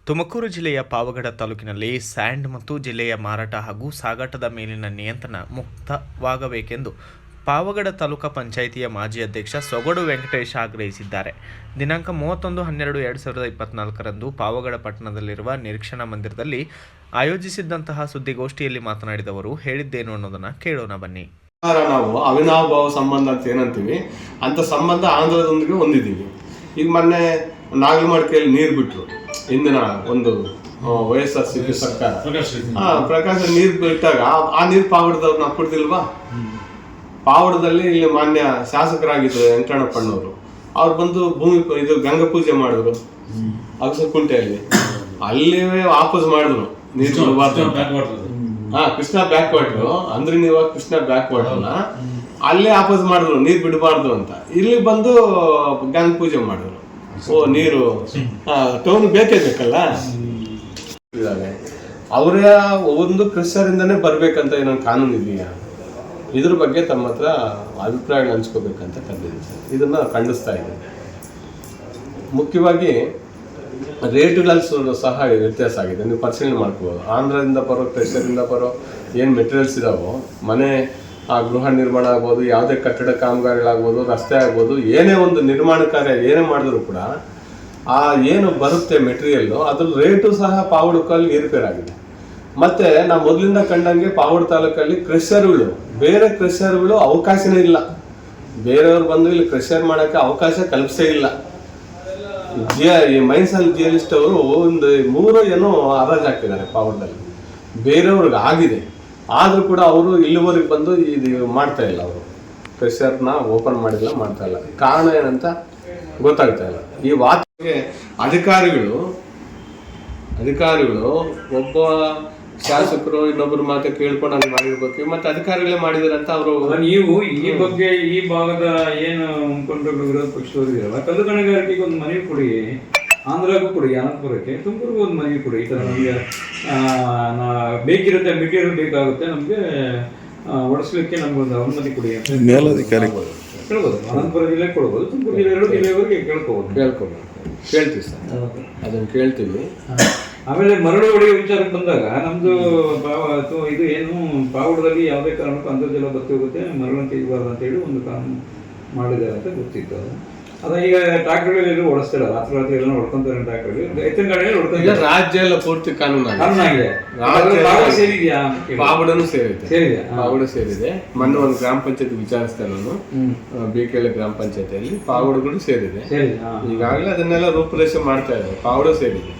ತುಮಕೂರು ಜಿಲ್ಲೆಯ ಪಾವಗಡ ತಾಲೂಕಿನಲ್ಲಿ ಸ್ಯಾಂಡ್ ಮತ್ತು ಜಿಲ್ಲೆಯ ಮಾರಾಟ ಹಾಗೂ ಸಾಗಾಟದ ಮೇಲಿನ ನಿಯಂತ್ರಣ ಮುಕ್ತವಾಗಬೇಕೆಂದು ಪಾವಗಡ ತಾಲೂಕಾ ಪಂಚಾಯಿತಿಯ ಮಾಜಿ ಅಧ್ಯಕ್ಷ ಸೊಗಡು ವೆಂಕಟೇಶ ಆಗ್ರಹಿಸಿದ್ದಾರೆ. ದಿನಾಂಕ 31/12/2024ರಂದು ಪಾವಗಡ ಪಟ್ಟಣದಲ್ಲಿರುವ ನಿರೀಕ್ಷಣಾ ಮಂದಿರದಲ್ಲಿ ಆಯೋಜಿಸಿದ್ದಂತಹ ಸುದ್ದಿಗೋಷ್ಠಿಯಲ್ಲಿ ಮಾತನಾಡಿದವರು ಹೇಳಿದ್ದೇನು ಅನ್ನೋದನ್ನ ಕೇಳೋಣ ಬನ್ನಿ. ನಾವು ಅವಿನಾಭಾವ ಸಂಬಂಧ ಅಂತ ಏನಂತೀವಿ ಅಂತ ಸಂಬಂಧ ಆಂಧ್ರದೊಂದಿಗೆ ಹೊಂದಿದ್ದೀವಿ. ಈಗ ಮೊನ್ನೆ ನಾಗಲಮಡಿಕೆಯಲ್ಲಿ ನೀರು ಬಿಟ್ಟರು. ಇಂದಿನ ಒಂದು YSRCP ಸರ್ಕಾರ ಪ್ರಕಾಶ ನೀರು ಬಿಟ್ಟಾಗ ಆ ನೀರು ಪಾವಡದವ್ರು ನಾವು ಕೊಡ್ತಿಲ್ವಾ? ಪಾವಡದಲ್ಲಿ ಇಲ್ಲಿ ಮಾನ್ಯ ಶಾಸಕರಾಗಿದ್ರು ವೆಂಕಟಣ್ಣಪ್ಪನವರು, ಅವ್ರು ಬಂದು ಭೂಮಿ ಇದು ಗಂಗಾ ಪೂಜೆ ಮಾಡಿದ್ರು ಅಗಸಕುಂಟೆಯಲ್ಲಿ. ಅಲ್ಲಿ ವಾಪಸ್ ಮಾಡಿದ್ರು ನೀರು ಬಿಡಬಾರ್ದು. ಕೃಷ್ಣ ಬ್ಯಾಕ್ ವಾಟರ್ ಅಂದ್ರೆ ನೀವು ಕೃಷ್ಣ ಬ್ಯಾಕ್ ವಾಟರ್ನ ಅಲ್ಲೇ ವಾಪಸ್ ಮಾಡಿದ್ರು ನೀರು ಬಿಡಬಾರ್ದು ಅಂತ. ಇಲ್ಲಿ ಬಂದು ಗಂಗಾ ಪೂಜೆ ಮಾಡಿದ್ರು. ನೀರು ಟೌನ್ ಬೇಕೇ ಬೇಕಲ್ಲ. ಅವರ ಒಂದು ಕೃಷಿಯರಿಂದನೇ ಬರ್ಬೇಕಂತ ಏನೋ ಕಾನೂನು ಇದೆಯಾ? ಇದ್ರ ಬಗ್ಗೆ ತಮ್ಮ ಹತ್ರ ಅಭಿಪ್ರಾಯ ಹಂಚ್ಕೋಬೇಕಂತ ಕರೆದಿದ್ದೀನಿ. ಇದನ್ನ ಖಂಡಿಸ್ತಾ ಇದ್ದೀನಿ. ಮುಖ್ಯವಾಗಿ ರೇಟ್ಗಳಲ್ಲಿ ಸಹ ವ್ಯತ್ಯಾಸ ಆಗಿದೆ. ನೀವು ಪರಿಶೀಲನೆ ಮಾಡ್ಕೋಬೋದು. ಆಂಧ್ರದಿಂದ ಬರೋ ಕೃಷಿಯರಿಂದ ಬರೋ ಏನು ಮೆಟೀರಿಯಲ್ಸ್ ಇದಾವೋ, ಮನೆ ಗೃಹ ನಿರ್ಮಾಣ ಆಗ್ಬೋದು, ಯಾವುದೇ ಕಟ್ಟಡ ಕಾಮಗಾರಿಗಳಾಗ್ಬೋದು, ರಸ್ತೆ ಆಗ್ಬೋದು, ಏನೇ ಒಂದು ನಿರ್ಮಾಣ ಕಾರ್ಯ ಏನೇ ಮಾಡಿದ್ರು ಕೂಡ ಆ ಏನು ಬರುತ್ತೆ ಮೆಟೀರಿಯಲ್ಲು ಅದ್ರ ರೇಟು ಸಹ ಪಾವಡಕ್ಕಲ್ಲಿ ಏರುಪೇರಾಗಿದೆ. ಮತ್ತು ನಾವು ಮೊದಲಿಂದ ಕಂಡಂಗೆ ಪಾವಡ ತಾಲೂಕಲ್ಲಿ ಕ್ರಷರ್ಗಳು, ಬೇರೆ ಕ್ರಷರ್ಗಳು ಅವಕಾಶನೇ ಇಲ್ಲ. ಬೇರೆಯವ್ರು ಬಂದು ಇಲ್ಲಿ ಕ್ರಷರ್ ಮಾಡೋಕ್ಕೆ ಅವಕಾಶ ಕಲ್ಪಿಸೇ ಇಲ್ಲ. ಈ ಮೈನ್ಸಲ್ ಜಿಯಲಿಸ್ಟ್ ಅವರು ಒಂದು 3 ಏನೋ ಹರಾಜು ಹಾಕಿದ್ದಾರೆ ಪಾವಡದಲ್ಲಿ. ಬೇರೆಯವ್ರಿಗೆ ಆಗಿದೆ, ಆದರೂ ಕೂಡ ಅವರು ಇಲ್ಲಿವರೆಗೆ ಬಂದು ಇದು ಮಾಡ್ತಾ ಇಲ್ಲ. ಅವರು ಕ್ರಷರ್ನ ಓಪನ್ ಮಾಡಿಲ್ಲ, ಮಾಡ್ತಾ ಇಲ್ಲ. ಕಾರಣ ಏನಂತ ಗೊತ್ತಾಗ್ತಾ ಇಲ್ಲ. ಈ ವಾರ್ತೆಗೆ ಅಧಿಕಾರಿಗಳು ಒಬ್ಬ ಶಾಸಕರು ಇನ್ನೊಬ್ಬರು ಮಾತ್ರ ಕೇಳ್ಕೊಂಡು ಹಂಗೆ ಮಾಡಿರ್ಬೇಕು. ಮತ್ತೆ ಅಧಿಕಾರಿಗಳೇ ಮಾಡಿದಾರೆ ಅಂತ ಅವರು. ನೀವು ಈ ಬಗ್ಗೆ ಈ ಭಾಗದ ಏನು ಮುಖಂಡರು ವಿರೋಧ ಪಕ್ಷದವರಿರಲ್ಲ, ಕಲ್ಲು ಗಣಿಗಾರಿಕೆಗೆ ಒಂದು ಮನವಿ ಕೊಡಿ, ಆಂಧ್ರಗೂ ಕೊಡಿ, ಅನಂತಪುರಕ್ಕೆ, ತುಮಕೂರಿಗೂ ಒಂದು ಮನವಿ ಕೊಡಿ. ಈ ಥರ ನಮಗೆ ಬೇಕಿರುತ್ತೆ, ಮೆಟೀರಿಯಲ್ ಬೇಕಾಗುತ್ತೆ, ನಮಗೆ ಒಡಿಸ್ಲಿಕ್ಕೆ ನಮ್ಗೊಂದು ಅನುಮತಿ ಕೊಡಿ ಅಂತ ಮೇಲಧಿಕಾರಿ ಕೇಳ್ಬೋದು. ಅನಂತಪುರ ಜಿಲ್ಲೆ ಕೊಡ್ಬೋದು, ತುಮಕೂರು ಜಿಲ್ಲೆ 2 ಜಿಲ್ಲೆವರೆಗೆ ಕೇಳ್ತೀವಿ ಸರ್, ಅದನ್ನು ಕೇಳ್ತೀವಿ. ಆಮೇಲೆ ಮರಳು ಹೊಡೆಯುವ ವಿಚಾರಕ್ಕೆ ಬಂದಾಗ ನಮ್ದು ಇದು ಏನು ಪಾವಡದಲ್ಲಿ ಯಾವುದೇ ಕಾರಣಕ್ಕೂ ಅಂತರ್ಜಲ ಬತ್ತಿ ಹೋಗುತ್ತೆ, ಮರಳನ್ನು ತೆಗಿಬಾರ್ದು ಅಂತೇಳಿ ಒಂದು ಕಾನೂನು ಮಾಡಿದ್ದಾರೆ ಅಂತ ಗೊತ್ತಿತ್ತು. ಅದ ಈಗ ಟ್ರಾಕ್ಟರ್ಗಳಲ್ಲಿ ಓಡಿಸ್ತಿಲ್ಲ, ರಾತ್ರಿ ಎಲ್ಲ ಹೊಡ್ಕೊಂತಾರೆ ಟ್ರಾಕ್ಟರ್ಗೆ, ಎತ್ತಿನ ಗಾಡಿಯಲ್ಲಿ ಹೊಡ್ಕೊಂತಾರೆ. ರಾಜ್ಯ ಎಲ್ಲ ಪೂರ್ತಿ ಕಾನೂನಾಗಿದೆ. ಸೇರಿದೆಯಾ? ಪಾವಡನು ಸೇರಿದೆ. ಪಾವಡ ಸೇರಿದೆ. ಮೊನ್ನೆ ಒಂದು ಗ್ರಾಮ ಪಂಚಾಯತ್ ವಿಚಾರಿಸ್ತಾ ನಾನು, ಬೇಕೆಳೆ ಗ್ರಾಮ ಪಂಚಾಯತಿಯಲ್ಲಿ ಪಾವಡಗಳು ಸೇರಿದೆ. ಈಗಾಗಲೇ ಅದನ್ನೆಲ್ಲ ರೂಪುರೇಷೆ ಮಾಡ್ತಾ ಇದ್ದಾರೆ. ಪಾವಡ ಸೇರಿದೆ.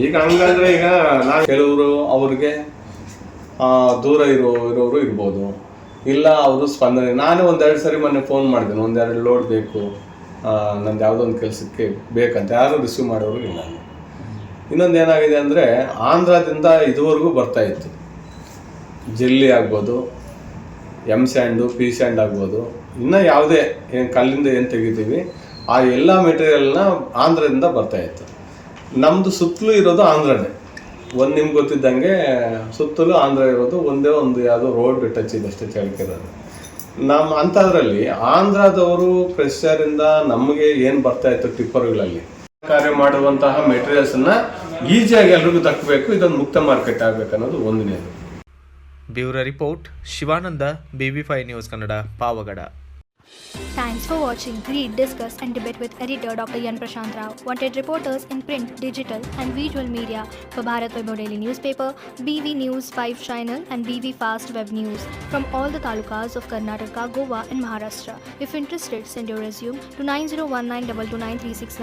ಈಗ ಹಂಗಂದ್ರೆ ಈಗ ನಾವು ಕೆಲವರು ಅವ್ರಿಗೆ ದೂರ ಇರೋರು ಇರ್ಬೋದು, ಇಲ್ಲ ಅವರು ಸ್ಪಂದನೆ. ನಾನು 1-2 ಸರಿ ಮೊನ್ನೆ ಫೋನ್ ಮಾಡಿದ್ದೇನೆ, 1-2 ಲೋಡ್ ಬೇಕು, ನಂದು ಯಾವುದೋ ಒಂದು ಕೆಲಸಕ್ಕೆ ಬೇಕಂತ. ಯಾರು ರಿಸೀವ್ ಮಾಡೋರು ಇಲ್ಲ. ಇನ್ನೊಂದು ಏನಾಗಿದೆ ಅಂದರೆ, ಆಂಧ್ರದಿಂದ ಇದುವರೆಗೂ ಬರ್ತಾ ಇತ್ತು ಜೆಲ್ಲಿ ಆಗ್ಬೋದು, ಸ್ಯಾಂಡು, ಸ್ಯಾಂಡ್ ಆಗ್ಬೋದು, ಇನ್ನೂ ಯಾವುದೇ ಏನು ಕಲ್ಲಿಂದ ಏನು ತೆಗಿತೀವಿ ಆ ಎಲ್ಲ ಮೆಟೀರಿಯಲ್ನ ಆಂಧ್ರದಿಂದ ಬರ್ತಾ ಇತ್ತು. ನಮ್ಮದು ಸುತ್ತಲೂ ಇರೋದು ಆಂಧ್ರನೇ. ನಿಮ್ಗೆ ಗೊತ್ತಿದ್ದಂಗೆ ಸುತ್ತಲೂ ಆಂಧ್ರ ಇರೋದು, ಒಂದೇ ಒಂದು ಯಾವುದೋ ರೋಡ್ ಟಚ್ ಇದಷ್ಟೇ ಚಳಕಿರೋದು ನಮ್ಮ ಅಂಥದ್ರಲ್ಲಿ. ಆಂಧ್ರದವರು ಕ್ರಷರಿಂದ ನಮಗೆ ಏನು ಬರ್ತಾ ಇತ್ತು ಟಿಪ್ಪರ್ಗಳಲ್ಲಿ ಕಾರ್ಯ ಮಾಡುವಂತಹ ಮೆಟೀರಿಯಲ್ಸನ್ನು ಈಸಿಯಾಗಿ ಎಲ್ರಿಗೂ ದಕ್ಕಬೇಕು. ಇದೊಂದು ಮುಕ್ತ ಮಾರ್ಕೆಟ್ ಆಗಬೇಕು ಅನ್ನೋದು ಒಂದನೇದು. Bureau report, Shivananda, BB5 news Kannada, Pavagada. Thanks for watching. Read, discuss and debate with editor Dr. Yan Prashant Rao. Wanted reporters in print, digital and visual media for Bharat Vaibhav Daily Newspaper, BV News 5 Channel and BV Fast Web News from all the talukas of Karnataka, Goa and Maharashtra. If interested, send your resume to 9019229369.